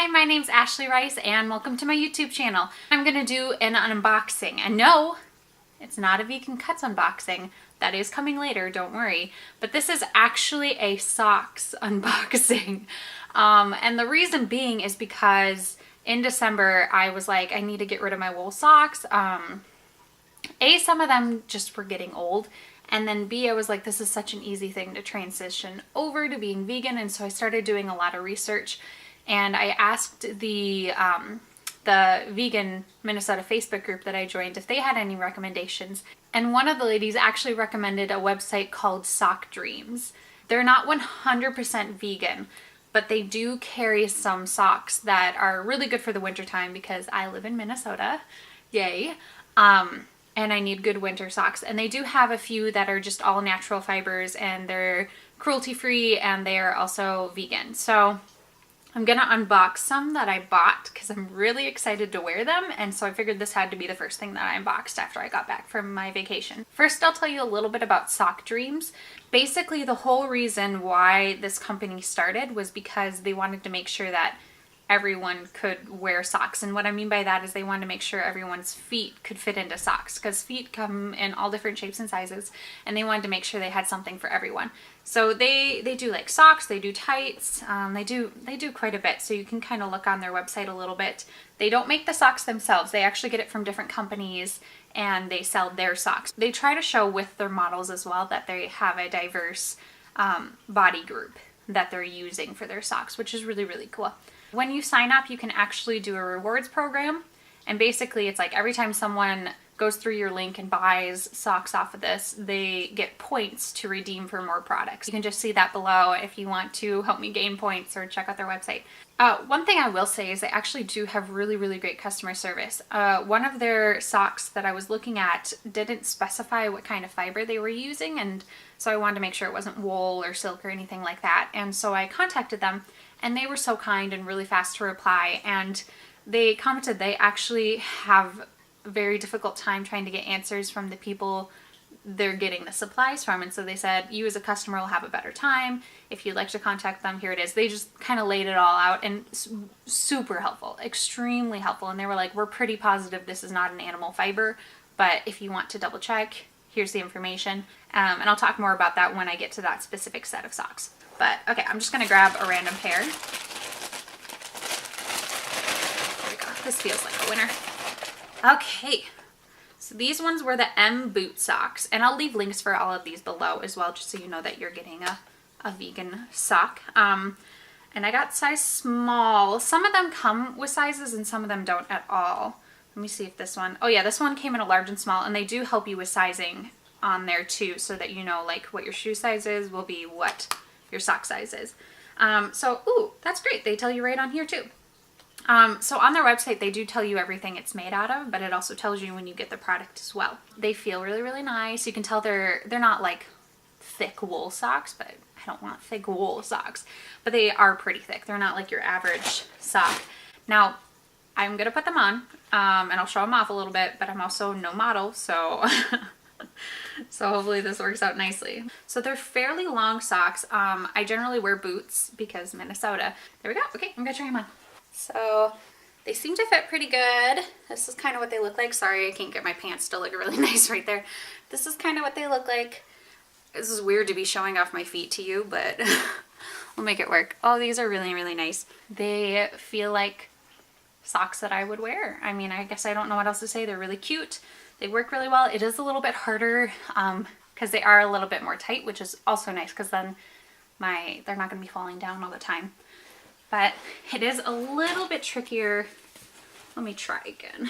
Hi, my name's Ashley Rice and welcome to my YouTube channel. I'm gonna do an unboxing. And no, it's not a vegan cuts unboxing. That is coming later, don't worry. But this is actually a socks unboxing. And the reason being is because in December I was like, I need to get rid of my wool socks. Some of them just were getting old. And then B, I was like, this is such an easy thing to transition over to being vegan. And so I started doing a lot of research. And I asked the vegan Minnesota Facebook group that I joined if they had any recommendations. And one of the ladies actually recommended a website called Sock Dreams. They're not 100% vegan, but they do carry some socks that are really good for the wintertime because I live in Minnesota. Yay. And I need good winter socks. And they do have a few that are just all natural fibers and they're cruelty-free and they are also vegan. So I'm gonna unbox some that I bought because I'm really excited to wear them, and so I figured this had to be the first thing that I unboxed after I got back from my vacation. First, I'll tell you a little bit about Sock Dreams. Basically, the whole reason why this company started was because they wanted to make sure that everyone could wear socks. And what I mean by that is they wanted to make sure everyone's feet could fit into socks because feet come in all different shapes and sizes, and they wanted to make sure they had something for everyone. So they do like socks, they do tights, they do quite a bit. So you can kind of look on their website a little bit. They don't make the socks themselves. They actually get it from different companies and they sell their socks. They try to show with their models as well that they have a diverse body group that they're using for their socks, which is really, really cool. When you sign up, you can actually do a rewards program. And basically it's like every time someone goes through your link and buys socks off of this, they get points to redeem for more products. You can just see that below if you want to help me gain points or check out their website. One thing I will say is they actually do have really, really great customer service. One of their socks that I was looking at didn't specify what kind of fiber they were using, and so I wanted to make sure it wasn't wool or silk or anything like that. And so I contacted them, and they were so kind and really fast to reply, and they commented they actually have a very difficult time trying to get answers from the people they're getting the supplies from. And so they said, you as a customer will have a better time. If you'd like to contact them, here it is. They just kind of laid it all out, and super helpful, extremely helpful. And they were like, we're pretty positive this is not an animal fiber, but if you want to double check, here's the information. And I'll talk more about that when I get to that specific set of socks. But okay, I'm just gonna grab a random pair. There we go. This feels like a winner. Okay, so these ones were the M boot socks, and I'll leave links for all of these below as well, just so you know that you're getting a vegan sock. And I got size small. Some of them come with sizes and some of them don't at all. Let me see if this one, oh yeah, this one came in a large and small, and they do help you with sizing on there too, so that you know like what your shoe size is will be what your sock size is. Ooh, that's great. They tell you right on here too. So on their website, they do tell you everything it's made out of, but it also tells you when you get the product as well. They feel really, really nice. You can tell they're not like thick wool socks, but I don't want thick wool socks, but they are pretty thick. They're not like your average sock. Now, I'm going to put them on, and I'll show them off a little bit, but I'm also no model, so so hopefully this works out nicely. So they're fairly long socks. I generally wear boots because Minnesota. There we go. Okay, I'm gonna try them on. So they seem to fit pretty good. This is kind of what they look like. Sorry, I can't get my pants to look really nice right there. This is kind of what they look like. This is weird to be showing off my feet to you, but we'll make it work. Oh, these are really, really nice. They feel like socks that I would wear. I mean, I guess I don't know what else to say. They're really cute. They work really well. It is a little bit harder because they are a little bit more tight, which is also nice because then they're not going to be falling down all the time. But it is a little bit trickier. Let me try again.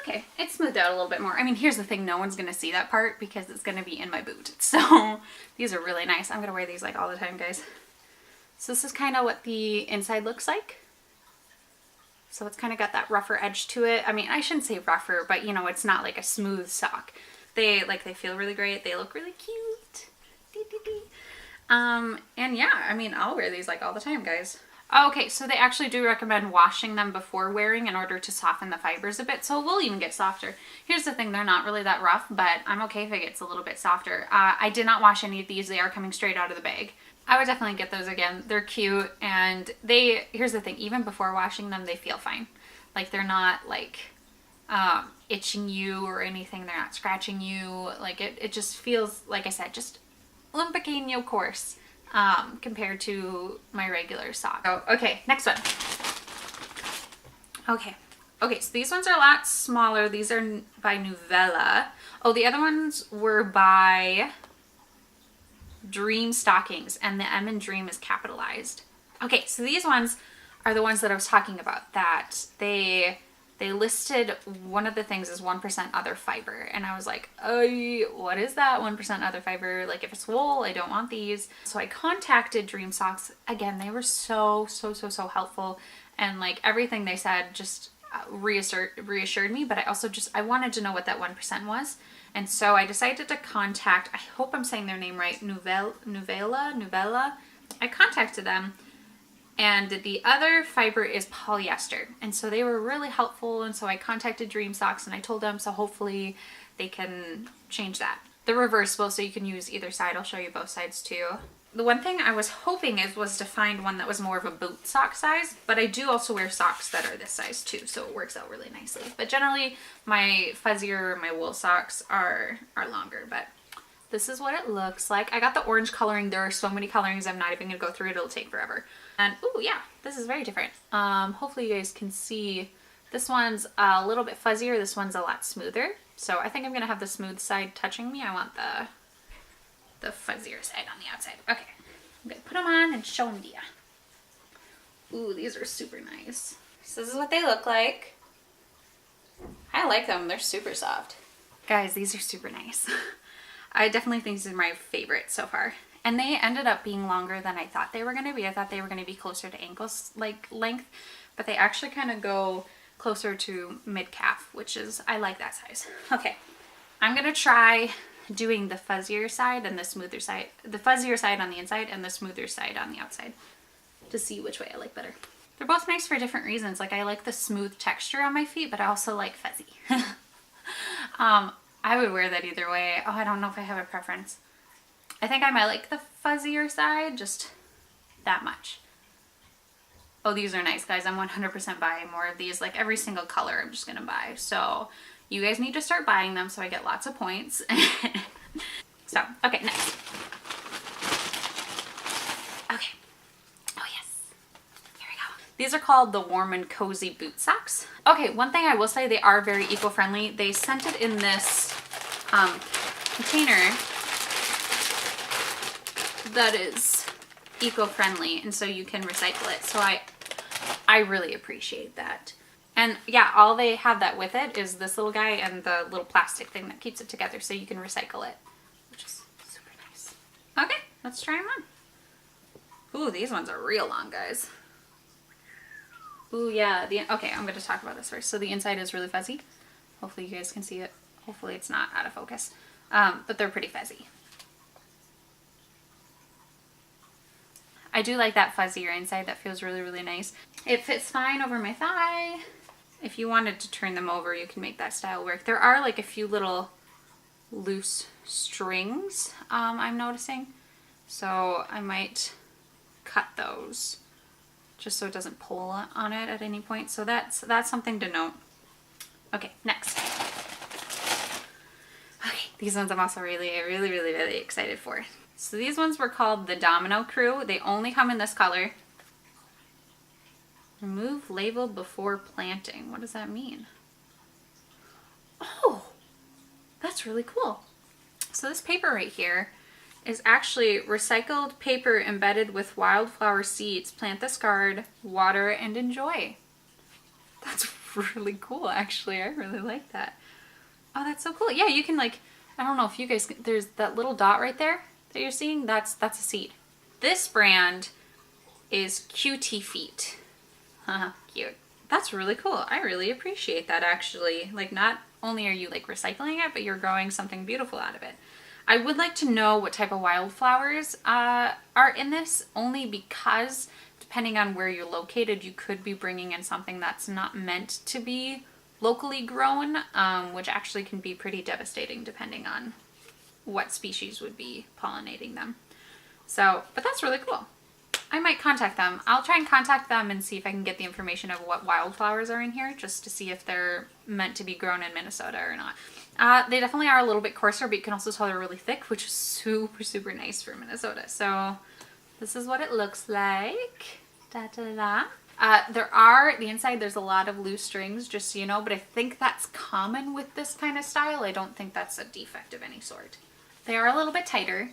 Okay, it smoothed out a little bit more. I mean, here's the thing. No one's going to see that part because it's going to be in my boot. So these are really nice. I'm going to wear these like all the time, guys. So this is kind of what the inside looks like. So it's kind of got that rougher edge to it. I mean, I shouldn't say rougher, but you know, it's not like a smooth sock. They feel really great. They look really cute. And yeah, I mean, I'll wear these like all the time, guys. Okay, so they actually do recommend washing them before wearing in order to soften the fibers a bit, so it will even get softer. Here's the thing, they're not really that rough, but I'm okay if it gets a little bit softer. I did not wash any of these. They are coming straight out of the bag. I would definitely get those again. They're cute, and here's the thing, even before washing them, they feel fine. Like they're not like itching you or anything. They're not scratching you. Like it just feels, like I said, just un pequeño coarse compared to my regular sock. Oh, okay, next one. Okay, so these ones are a lot smaller. These are by Nuvella. Oh, the other ones were by Dream Stockings, and the M in Dream is capitalized. Okay, so these ones are the ones that I was talking about, that they listed one of the things as 1% other fiber, and I was like, oh, what is that 1% other fiber? Like, if it's wool, I don't want these. So I contacted Dream Socks. Again, they were so helpful, and like everything they said just reassured me, but I wanted to know what that 1% was. And so I decided to contact, I hope I'm saying their name right, Nuvella. I contacted them, and the other fiber is polyester. And so they were really helpful, and so I contacted Dream Socks and I told them, so hopefully they can change that. They're reversible, so you can use either side. I'll show you both sides too. The one thing I was hoping was to find one that was more of a boot sock size, but I do also wear socks that are this size too, so it works out really nicely. But generally my fuzzier, my wool socks are longer, but this is what it looks like. I got the orange coloring. There are so many colorings, I'm not even gonna go through it. It'll take forever. And oh yeah, this is very different. Hopefully you guys can see. This one's a little bit fuzzier. This one's a lot smoother. So I think I'm gonna have the smooth side touching me. I want the fuzzier side on the outside. Okay, I'm gonna put them on and show them to you. Ooh, these are super nice. So this is what they look like. I like them. They're super soft. Guys, these are super nice. I definitely think these are my favorite so far. And they ended up being longer than I thought they were going to be. I thought they were going to be closer to ankles like length, but they actually kind of go closer to mid-calf, which is, I like that size. Okay, I'm going to try doing the fuzzier side and the smoother side, the fuzzier side on the inside and the smoother side on the outside, to see which way I like better. They're both nice for different reasons. Like, I like the smooth texture on my feet, but I also like fuzzy. I would wear that either way. Oh, I don't know if I have a preference. I think I might like the fuzzier side, just that much. Oh, these are nice, guys. I'm 100% buying more of these. Like, every single color I'm just gonna buy. So you guys need to start buying them so I get lots of points. So, okay, next. Okay. Oh, yes. Here we go. These are called the Warm and Cozy Boot Socks. Okay, one thing I will say, they are very eco-friendly. They sent it in this container that is eco-friendly, and so you can recycle it. So I really appreciate that. And yeah, all they have that with it is this little guy and the little plastic thing that keeps it together, so you can recycle it, which is super nice. Okay, let's try them on. Ooh, these ones are real long, guys. Ooh, yeah. Okay, I'm going to talk about this first. So the inside is really fuzzy. Hopefully you guys can see it. Hopefully it's not out of focus. But they're pretty fuzzy. I do like that fuzzier inside. That feels really, really nice. It fits fine over my thigh. If you wanted to turn them over, you can make that style work. There are like a few little loose strings I'm noticing. So I might cut those just so it doesn't pull on it at any point. So that's something to note. Okay, next. Okay, these ones I'm also really excited for. So these ones were called the Domino Crew. They only come in this color. Remove label before planting. What does that mean? Oh, that's really cool. So this paper right here is actually recycled paper embedded with wildflower seeds. Plant this card, water, and enjoy. That's really cool, actually. I really like that. Oh, that's so cool. Yeah, you can, like, I don't know if you guys, there's that little dot right there that you're seeing. That's a seed. This brand is QT Feet. Cute. That's really cool. I really appreciate that, actually. Like, not only are you like recycling it, but you're growing something beautiful out of it. I would like to know what type of wildflowers are in this, only because depending on where you're located, you could be bringing in something that's not meant to be locally grown, which actually can be pretty devastating depending on what species would be pollinating them. So, but that's really cool. I might contact them. I'll try and contact them and see if I can get the information of what wildflowers are in here, just to see if they're meant to be grown in Minnesota or not. They definitely are a little bit coarser, but you can also tell they're really thick, which is super, super nice for Minnesota. So this is what it looks like. Da, da, da. The inside there's a lot of loose strings, just so you know, but I think that's common with this kind of style. I don't think that's a defect of any sort. They are a little bit tighter.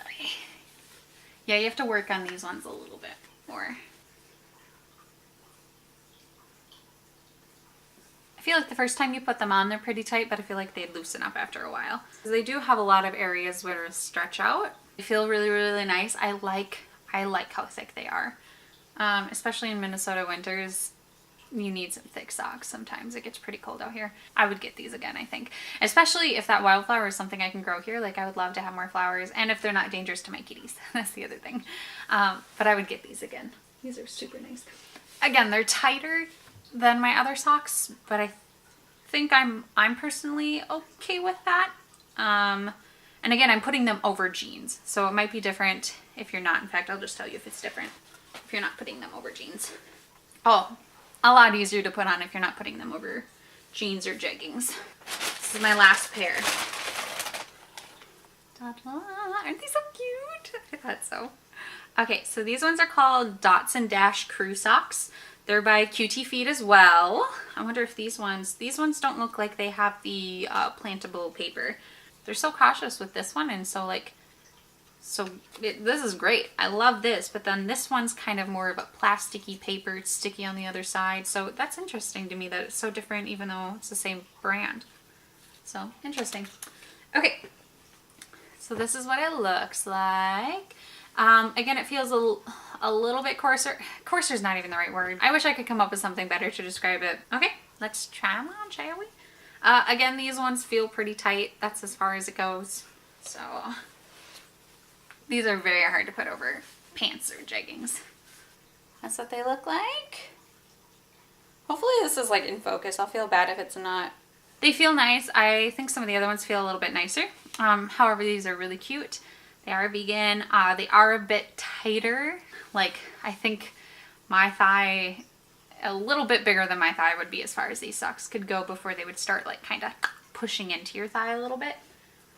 Okay. Yeah, you have to work on these ones a little bit more. I feel like the first time you put them on, they're pretty tight, but I feel like they'd loosen up after a while. They do have a lot of areas where they stretch out. They feel really, really nice. I like how thick they are. Especially in Minnesota winters, you need some thick socks sometimes. It gets pretty cold out here. I would get these again, I think. Especially if that wildflower is something I can grow here. Like, I would love to have more flowers. And if they're not dangerous to my kitties. That's the other thing. But I would get these again. These are super nice. Again, they're tighter than my other socks, but I think I'm personally okay with that. And again, I'm putting them over jeans. So it might be different if you're not. In fact, I'll just tell you if it's different if you're not putting them over jeans. Oh, a lot easier to put on if you're not putting them over jeans or jeggings. This is my last pair. Ta-da. Aren't these so cute? I thought so. Okay, so these ones are called Dots and Dash Crew Socks. They're by QT Feet as well. I wonder if these ones don't look like they have the plantable paper. They're so cautious with this one, and so like, this is great. I love this, but then this one's kind of more of a plasticky paper. It's sticky on the other side. So that's interesting to me that it's so different even though it's the same brand. So interesting. Okay, so this is what it looks like. Again, it feels a little bit coarser. Coarser is not even the right word. I wish I could come up with something better to describe it. Okay, let's try them on, shall we? Again, these ones feel pretty tight. That's as far as it goes. So these are very hard to put over pants or jeggings. That's what they look like. Hopefully this is like in focus. I'll feel bad if it's not. They feel nice. I think some of the other ones feel a little bit nicer. However, these are really cute. They are vegan. They are a bit tighter. Like, I think my thigh, a little bit bigger than my thigh would be as far as these socks could go before they would start like kind of pushing into your thigh a little bit.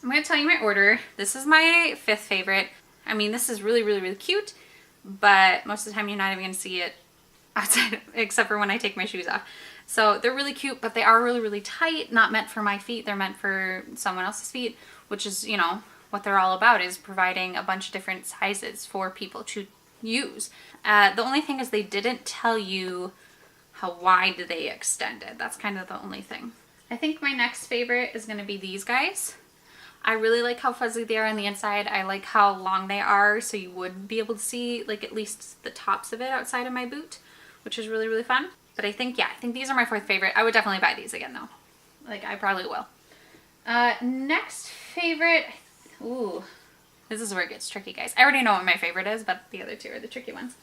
I'm going to tell you my order. This is my 5th favorite. I mean, this is really, really, really cute, but most of the time you're not even going to see it outside, except for when I take my shoes off. So they're really cute, but they are really, really tight. Not meant for my feet. They're meant for someone else's feet, which is, you know, what they're all about, is providing a bunch of different sizes for people to use. The only thing is they didn't tell you how wide they extended. That's kind of the only thing. I think my next favorite is going to be these guys. I really like how fuzzy they are on the inside. I like how long they are, so you would be able to see like at least the tops of it outside of my boot, which is really, really fun. But I think, yeah, I think these are my 4th favorite. I would definitely buy these again though. Like, I probably will. Next favorite. Ooh, this is where it gets tricky, guys. I already know what my favorite is, but the other 2 are the tricky ones.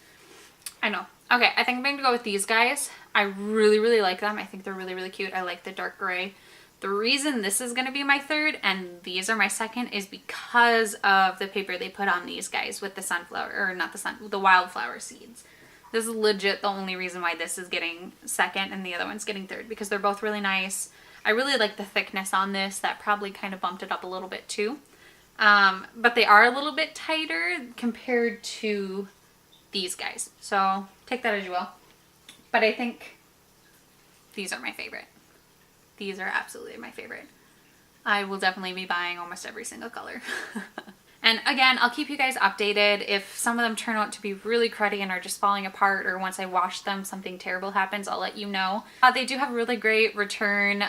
I know. Okay, I think I'm going to go with these guys. I really, really like them. I think they're really, really cute. I like the dark gray. The reason this is going to be my 3rd and these are my 2nd is because of the paper they put on these guys with the sunflower, or not the wildflower seeds. This is legit the only reason why this is getting 2nd and the other one's getting 3rd, because they're both really nice. I really like the thickness on this. That probably kind of bumped it up a little bit too. But they are a little bit tighter compared to these guys. So take that as you will. But I think these are my favorite. These are absolutely my favorite. I will definitely be buying almost every single color. And again, I'll keep you guys updated if some of them turn out to be really cruddy and are just falling apart, or once I wash them something terrible happens, I'll let you know. They do have a really great return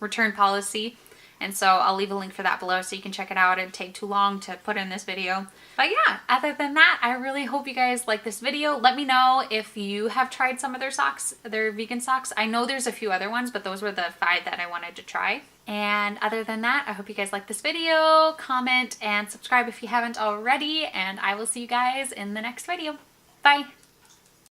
return policy. And so I'll leave a link for that below so you can check it out. It'd take too long to put in this video. But yeah, other than that, I really hope you guys like this video. Let me know if you have tried some of their socks, their vegan socks. I know there's a few other ones, but those were the 5 that I wanted to try. And other than that, I hope you guys like this video. Comment and subscribe if you haven't already. And I will see you guys in the next video. Bye!